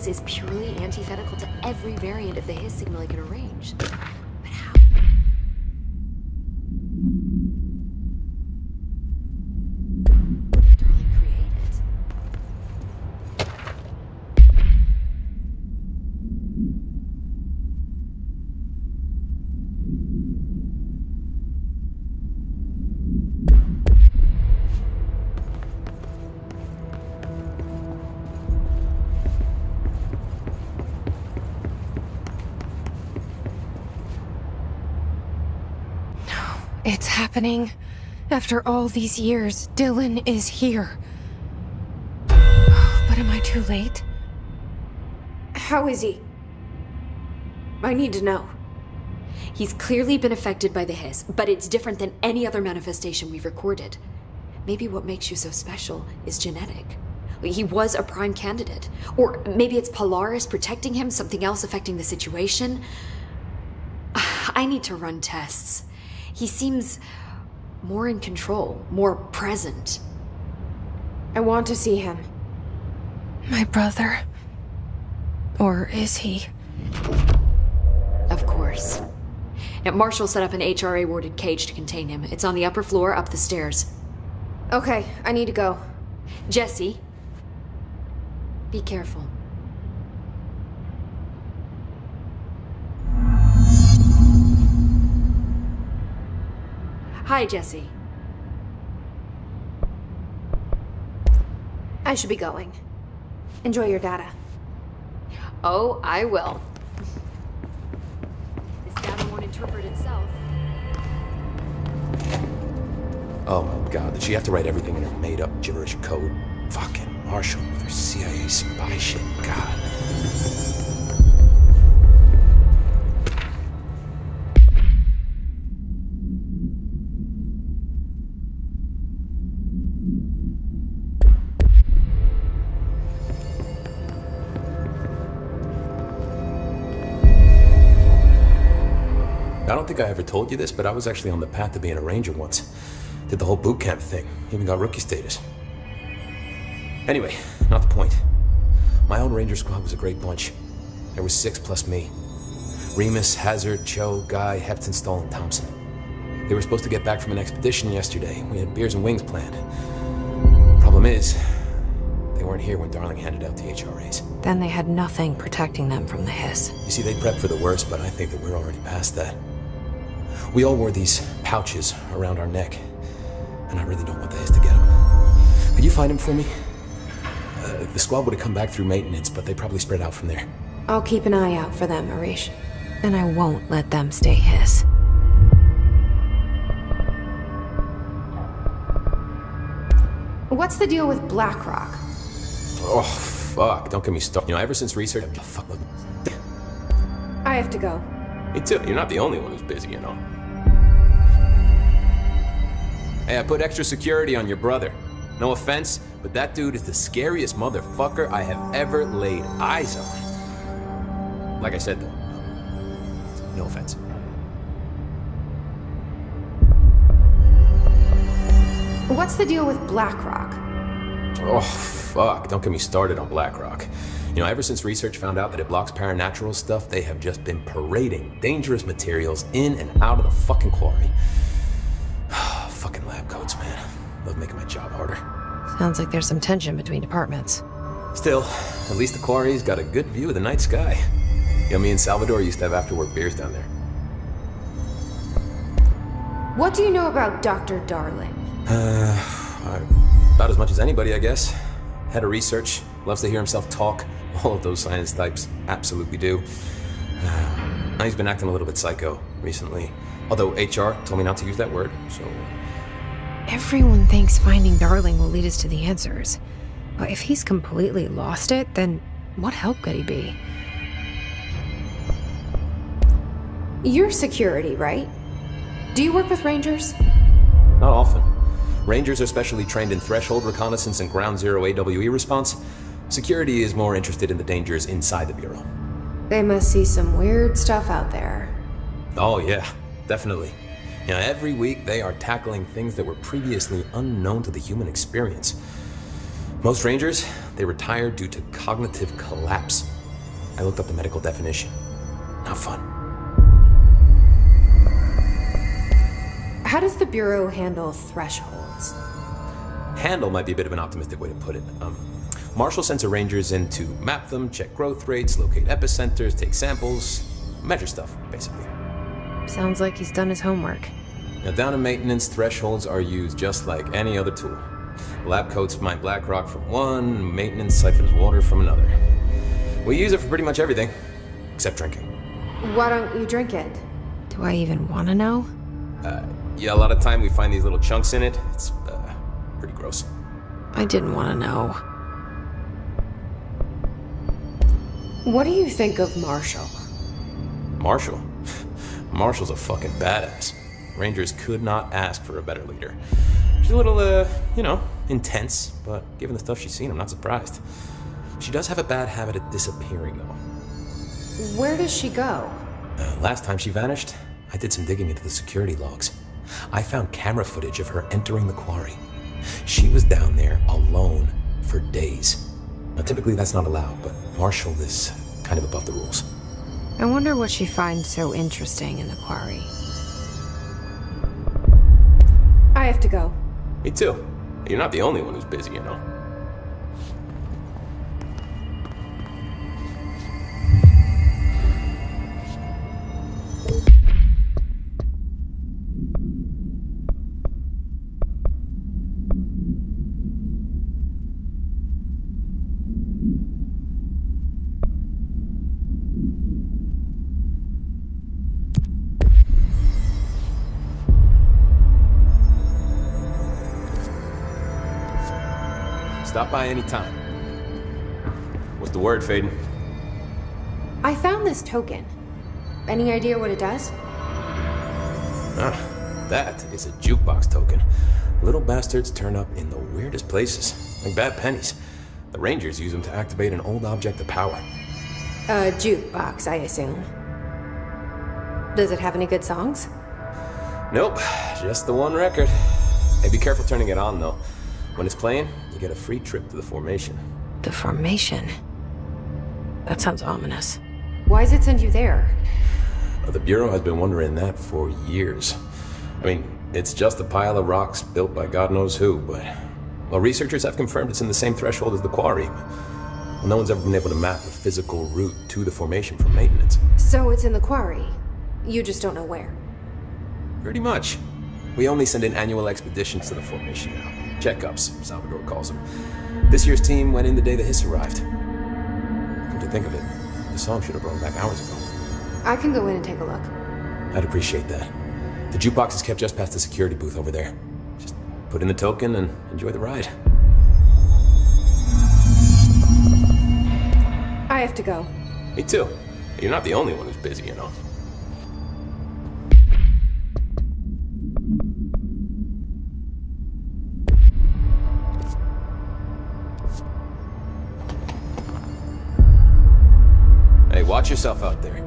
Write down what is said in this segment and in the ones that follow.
is purely antithetical to every variant of the His signal I can arrange. But how? What did Darling create it? It's happening. After all these years, Dylan is here. But am I too late? How is he? I need to know. He's clearly been affected by the Hiss, but it's different than any other manifestation we've recorded. Maybe what makes you so special is genetic. He was a prime candidate. Or maybe it's Polaris protecting him, something else affecting the situation. I need to run tests. He seems more in control, more present. I want to see him. My brother. Or is he? Of course. Now, Marshall set up an HRA-warded cage to contain him. It's on the upper floor, up the stairs. Okay, I need to go. Jesse, be careful. Hi, Jesse. I should be going. Enjoy your data. Oh, I will. This data won't interpret itself. Oh my god, did she have to write everything in her made-up gibberish code? Fucking Marshall with her CIA spy shit, god. I don't think I ever told you this, but I was actually on the path to being a ranger once. Did the whole boot camp thing. Even got rookie status. Anyway, not the point. My own ranger squad was a great bunch. There was 6 plus me. Remus, Hazard, Joe, Guy, Hepton, Stoll, and Thompson. They were supposed to get back from an expedition yesterday. We had beers and wings planned. Problem is, they weren't here when Darling handed out the HRAs. Then they had nothing protecting them from the Hiss. You see, they prepped for the worst, but I think that we're already past that. We all wore these pouches around our neck, and I really don't want the Hiss to get them. Could you find him for me? The squad would have come back through maintenance, but they probably spread out from there. I'll keep an eye out for them, Arish. And I won't let them stay Hiss. What's the deal with BlackRock? Oh, fuck. Don't get me started. You know, ever since research... Fuck. I have to go. Me too. You're not the only one who's busy, you know. Hey, I put extra security on your brother. No offense, but that dude is the scariest motherfucker I have ever laid eyes on. Like I said, though, no offense. What's the deal with BlackRock? Oh, fuck. Don't get me started on BlackRock. You know, ever since research found out that it blocks paranatural stuff, they have just been parading dangerous materials in and out of the fucking quarry. Fucking lab coats, man. Love making my job harder. Sounds like there's some tension between departments. Still, at least the quarry's got a good view of the night sky. You know, me and Salvador used to have after-work beers down there. What do you know about Dr. Darling? About as much as anybody, I guess. Head of research, loves to hear himself talk. All of those science types absolutely do. He's been acting a little bit psycho recently. Although HR told me not to use that word, so... Everyone thinks finding Darling will lead us to the answers. But if he's completely lost it, then what help could he be? You're security, right? Do you work with Rangers? Not often. Rangers are specially trained in threshold reconnaissance and ground zero AWE response. Security is more interested in the dangers inside the Bureau. They must see some weird stuff out there. Oh yeah, definitely. You know, every week they are tackling things that were previously unknown to the human experience. Most Rangers, they retire due to cognitive collapse. I looked up the medical definition. Not fun. How does the Bureau handle thresholds? Handle might be a bit of an optimistic way to put it. Marshall sends her rangers in to map them, check growth rates, locate epicenters, take samples, measure stuff, basically. Sounds like he's done his homework. Now, down in maintenance, thresholds are used just like any other tool. Lab coats mine black rock from one, maintenance siphons water from another. We use it for pretty much everything, except drinking. Why don't you drink it? Do I even want to know? Yeah, a lot of time we find these little chunks in it. It's, pretty gross. I didn't want to know. What do you think of Marshall? Marshall? Marshall's a fucking badass. Rangers could not ask for a better leader. She's a little, intense, but given the stuff she's seen, I'm not surprised. She does have a bad habit of disappearing, though. Where does she go? Last time she vanished, I did some digging into the security logs. I found camera footage of her entering the quarry. She was down there alone for days. Now, typically that's not allowed, but Marshall is kind of above the rules. I wonder what she finds so interesting in the quarry. I have to go. Me too. You're not the only one who's busy, you know. Stop by any time. What's the word, Faden? I found this token. Any idea what it does? That is a jukebox token. Little bastards turn up in the weirdest places, like bad pennies. The Rangers use them to activate an old object of power. A jukebox, I assume. Does it have any good songs? Nope, just the one record. Hey, be careful turning it on, though. When it's playing, you get a free trip to the formation. The formation? That sounds ominous. Why does it send you there? The Bureau has been wondering that for years. I mean, it's just a pile of rocks built by God knows who, but... Well, researchers have confirmed it's in the same threshold as the quarry. Well, no one's ever been able to map the physical route to the formation for maintenance. So it's in the quarry. You just don't know where. Pretty much. We only send in annual expeditions to the formation now. Checkups, Salvador calls them. This year's team went in the day the hiss arrived. Come to think of it, the song should have brought back hours ago. I can go in and take a look. I'd appreciate that. The jukebox is kept just past the security booth over there. Just put in the token and enjoy the ride. I have to go. Me too. You're not the only one who's busy, you know. Hey, watch yourself out there.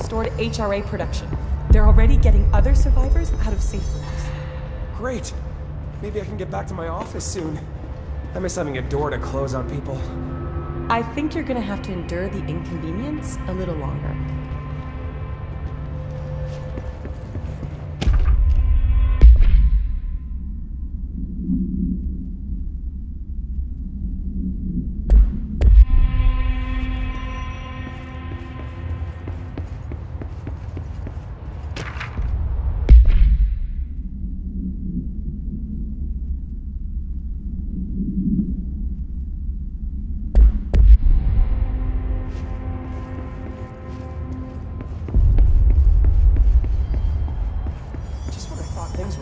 restored HRA production. They're already getting other survivors out of safe rooms. Great. Maybe I can get back to my office soon. I miss having a door to close on people. I think you're gonna have to endure the inconvenience a little longer.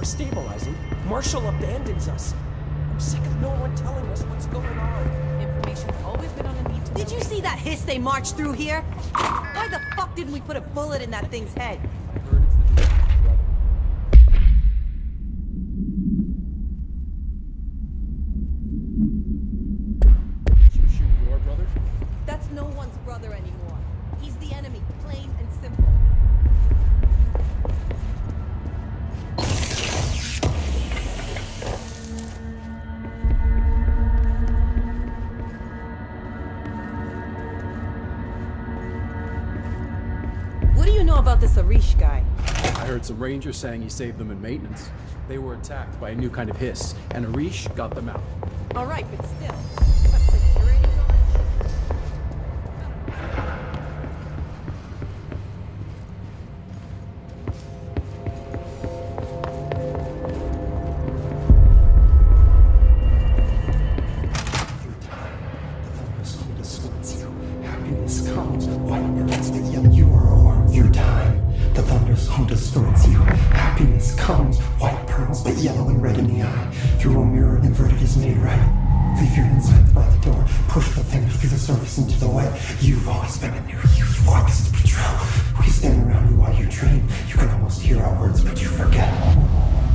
Stabilizing. Marshall abandons us. I'm sick of no one telling us what's going on. Information's always been on a need to Did you see that hiss they marched through here? Why the fuck didn't we put a bullet in that thing's head? I heard it's the brother. Did you shoot your brother? That's no one's brother anymore. He's the enemy, plain and simple. What do you know about this Arish guy? I heard some rangers saying he saved them in maintenance. They were attacked by a new kind of hiss, and Arish got them out. All right, but still, a security guard? Happiness comes, white birds, but yet you are a worm. Your time, the thunderstorm distorts you. Happiness comes, white pearls, but yellow and red in the eye. Through a mirror, inverted is made right. Leave your insides by the door. Push the fingers through the surface into the wet. You've always been a new you. You want this to be true. We stand around you while you dream. You can almost hear our words, but you forget.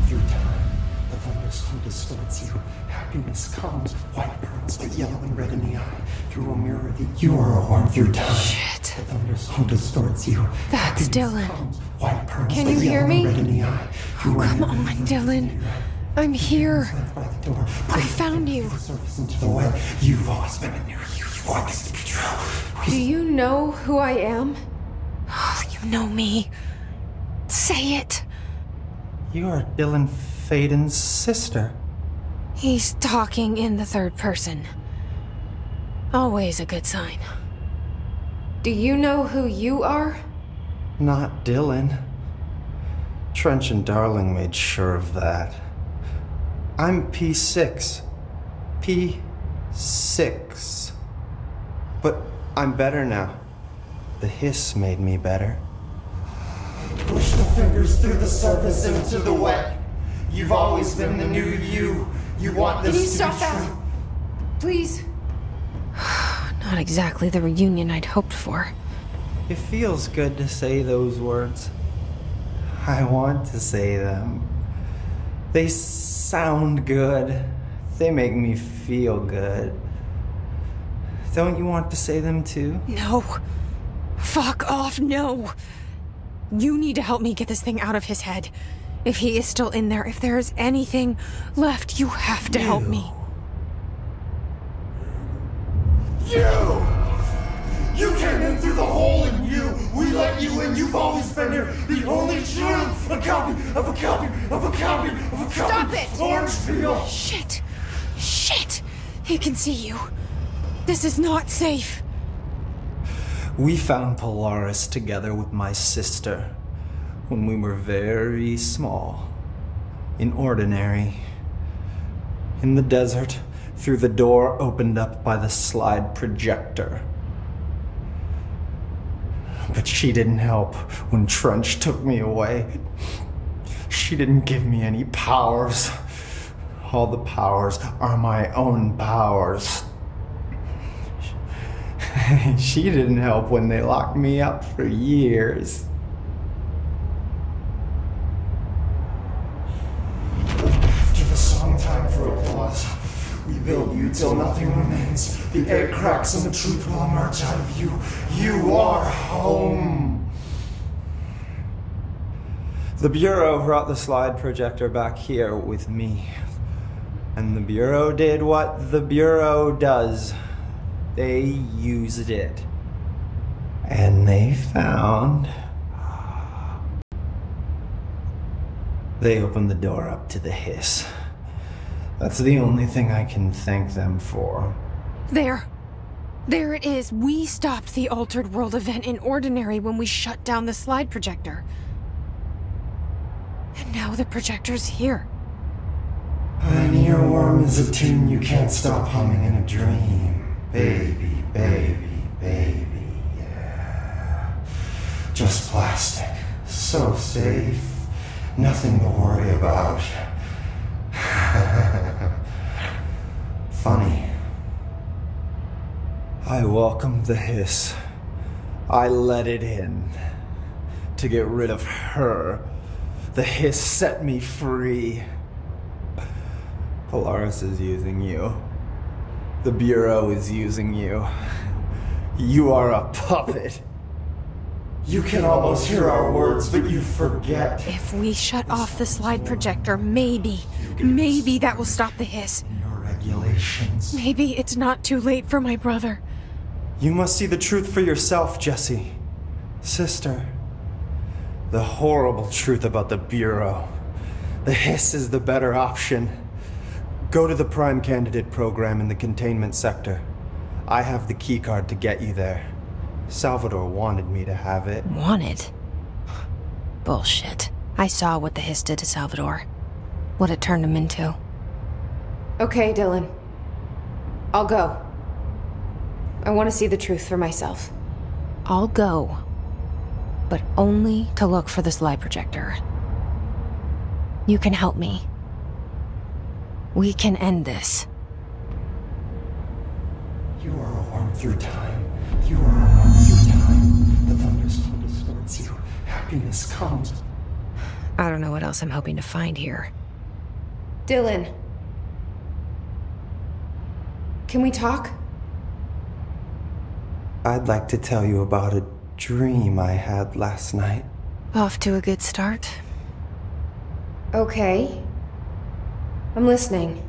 Through time, the thunderstorm distorts you. Happiness comes, white pearls, but yellow and red in the eye. Through a mirror, you are a worm. Through time. Shit. The thunderstorm distorts you. That's Happiness Dylan. comes, white pearls, Can but you hear yellow me? and red in the eye. Oh, come on, Dylan. I'm here. I found you. Into the way. You've always been a new you. You want this to be true. Do you know who I am? Oh, you know me. Say it. You're Dylan Faden's sister. He's talking in the third person. Always a good sign. Do you know who you are? Not Dylan. Trench and Darling made sure of that. I'm P6. P6. But I'm better now. The hiss made me better. Push the fingers through the surface into the wet. You've always been the new you. You want this Can you to stop be that? true. Please. Not exactly the reunion I'd hoped for. It feels good to say those words. I want to say them. They sound good. They make me feel good. Don't you want to say them too? No. Fuck off, no. You need to help me get this thing out of his head. If he is still in there, if there is anything left, you have to help me. You came in through the hole in you. We let you in. You've always been here. The only truth. A copy of a copy of a copy of a copy. Stop it! Orange peel. Shit. Shit. He can see you. This is not safe. We found Polaris together with my sister when we were very small, in Ordinary, in the desert, through the door opened up by the slide projector. But she didn't help when Trench took me away. She didn't give me any powers. All the powers are my own powers. She didn't help when they locked me up for years. After the song time for applause, we build you till nothing remains. The egg cracks and the truth will emerge out of you. You are home. The Bureau brought the slide projector back here with me. And the Bureau did what the Bureau does. They used it. And they found... They opened the door up to the hiss. That's the only thing I can thank them for. There. There it is. We stopped the Altered World event in Ordinary when we shut down the slide projector. And now the projector's here. An earworm is a tune you can't stop humming in a dream. Baby, baby, baby, yeah. Just plastic. So safe. Nothing to worry about. Funny. I welcomed the hiss. I let it in. To get rid of her. The hiss set me free. Polaris is using you. The Bureau is using you. You are a puppet. You can almost hear our words, but you forget. If we shut off the slide projector, maybe that will stop the hiss. Your regulations. Maybe it's not too late for my brother. You must see the truth for yourself, Jessie. Sister. The horrible truth about the Bureau. The hiss is the better option. Go to the Prime Candidate program in the containment sector. I have the keycard to get you there. Salvador wanted me to have it. Wanted? Bullshit. I saw what the hiss did to Salvador. What it turned him into. Okay, Dylan. I'll go. I want to see the truth for myself. I'll go. But only to look for the slide projector. You can help me. We can end this. You are a worm through time. You are a worm through time. The thunderstorm distorts you. Happiness comes. I don't know what else I'm hoping to find here. Dylan. Can we talk? I'd like to tell you about a dream I had last night. Off to a good start. Okay. I'm listening.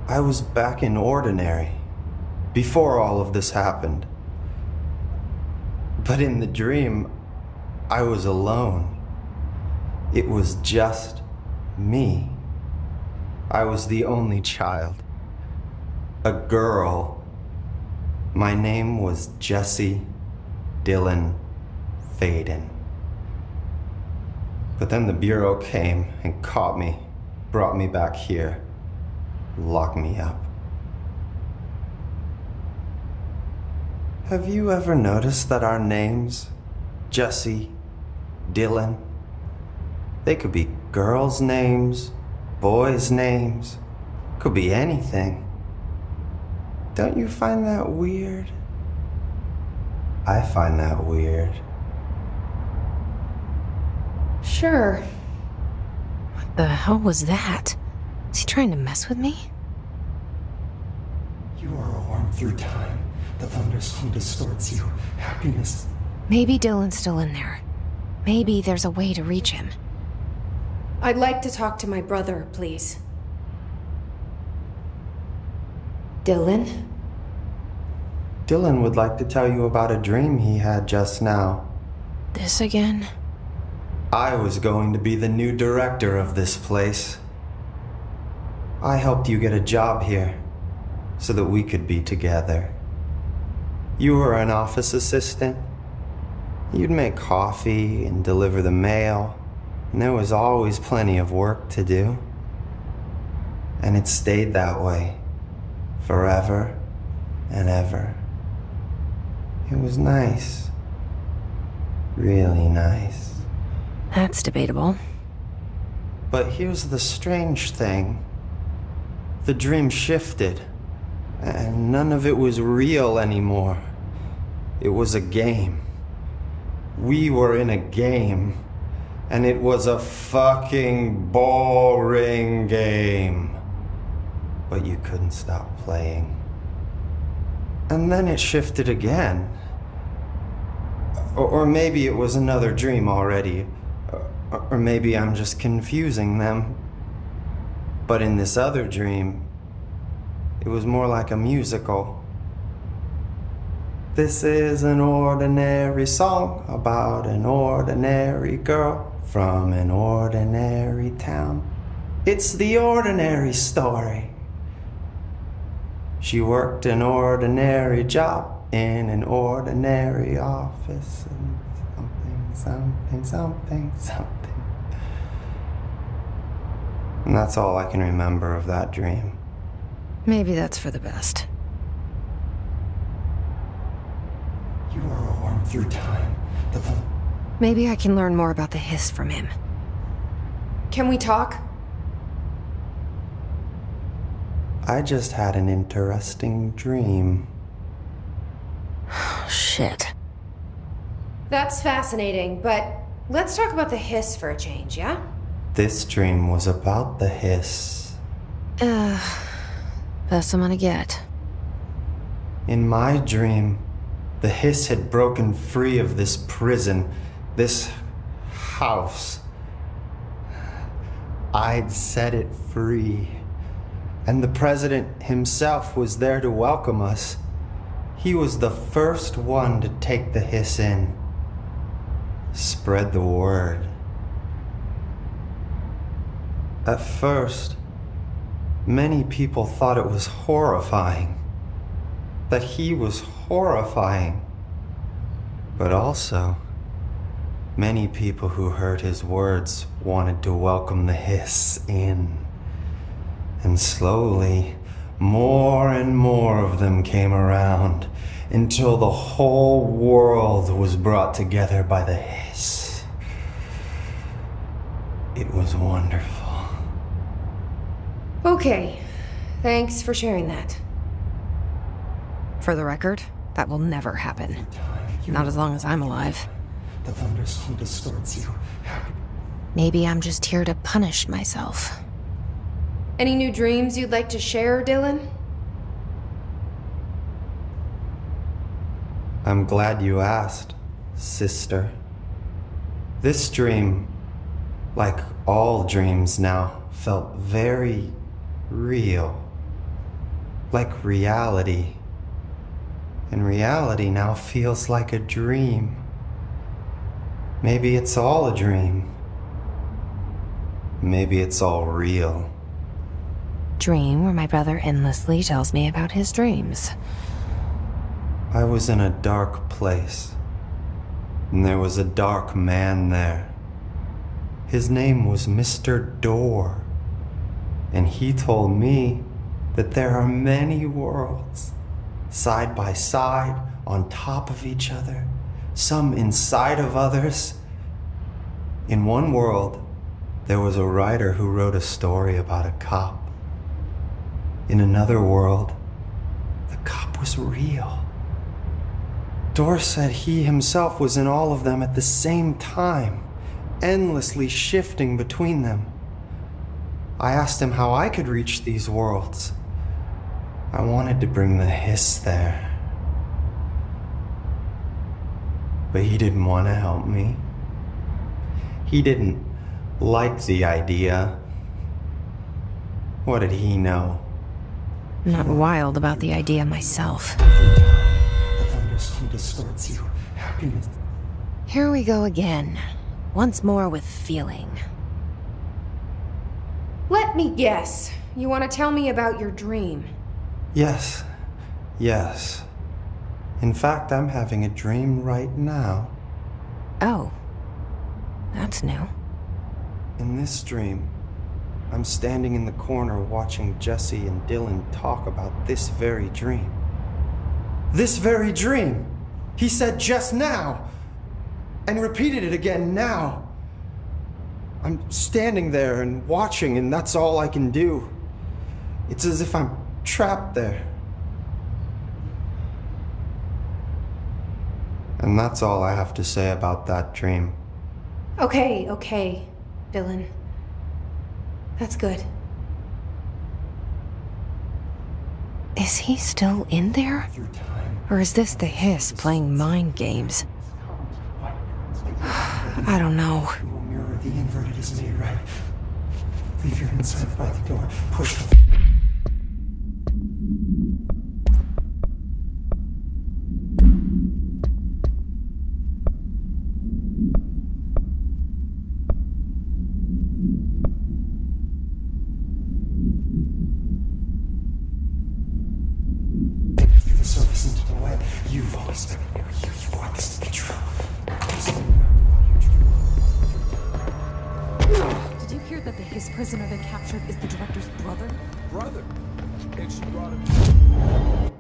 I was back in Ordinary, before all of this happened. But in the dream, I was alone. It was just me. I was the only child. A girl. My name was Jesse Dylan Faden. But then the Bureau came and caught me, brought me back here, locked me up. Have you ever noticed that our names, Jesse, Dylan, they could be girls' names, boys' names, could be anything. Don't you find that weird? I find that weird. Sure. What the hell was that? Is he trying to mess with me? You are a worm through time. The thunderstorm distorts you. Happiness. Maybe Dylan's still in there. Maybe there's a way to reach him. I'd like to talk to my brother, please. Dylan? Dylan would like to tell you about a dream he had just now. This again? I was going to be the new director of this place. I helped you get a job here, so that we could be together. You were an office assistant. You'd make coffee and deliver the mail, and there was always plenty of work to do. And it stayed that way, forever and ever. It was nice. Really nice. That's debatable. But here's the strange thing. The dream shifted, and none of it was real anymore. It was a game. We were in a game, and it was a fucking boring game. But you couldn't stop playing. And then it shifted again. Or maybe it was another dream already. Or maybe I'm just confusing them. But in this other dream, it was more like a musical. This is an ordinary song about an ordinary girl from an ordinary town. It's the ordinary story. She worked an ordinary job in an ordinary office. And something. And that's all I can remember of that dream. Maybe that's for the best. You are a worm through time. Maybe I can learn more about the hiss from him. Can we talk? I just had an interesting dream. Shit. That's fascinating, but let's talk about the hiss for a change, yeah? This dream was about the hiss. Best I'm gonna get. In my dream, the hiss had broken free of this prison, this house. I'd set it free. And the president himself was there to welcome us. He was the first one to take the hiss in. Spread the word. At first, many people thought it was horrifying. That he was horrifying. But also, many people who heard his words wanted to welcome the hiss in. And slowly, more and more of them came around until the whole world was brought together by the hiss. It was wonderful. Okay. Thanks for sharing that. For the record, that will never happen. Not as long as I'm alive. The thunderstorm distorts you. Maybe I'm just here to punish myself. Any new dreams you'd like to share, Dylan? I'm glad you asked, sister. This dream, like all dreams now, felt very real. Like reality. And reality now feels like a dream. Maybe it's all a dream. Maybe it's all real. Dream where my brother endlessly tells me about his dreams. I was in a dark place, and there was a dark man there. His name was Mr. Door, and he told me that there are many worlds, side by side, on top of each other, some inside of others. In one world, there was a writer who wrote a story about a cop. In another world, the cop was real. Door said he himself was in all of them at the same time, endlessly shifting between them. I asked him how I could reach these worlds. I wanted to bring the hiss there. But he didn't want to help me. He didn't like the idea. What did he know? I'm not wild about the idea myself. The thunderstorm distorts you. Happiness. Here we go again. Once more with feeling. Let me guess. You want to tell me about your dream? Yes. In fact, I'm having a dream right now. Oh. That's new. In this dream, I'm standing in the corner watching Jesse and Dylan talk about this very dream. This very dream! He said just now! And repeated it again now. I'm standing there and watching, and that's all I can do. It's as if I'm trapped there. And that's all I have to say about that dream. Okay, Dylan. That's good. Is he still in there? Or is this the hiss playing mind games? I don't know. is me, right? Leave your inside by the door. Push the... through the surface into the web. You've always been here. You want this to be true. Did you hear that the Hiss prisoner they captured is the director's brother? Brother? And she brought him.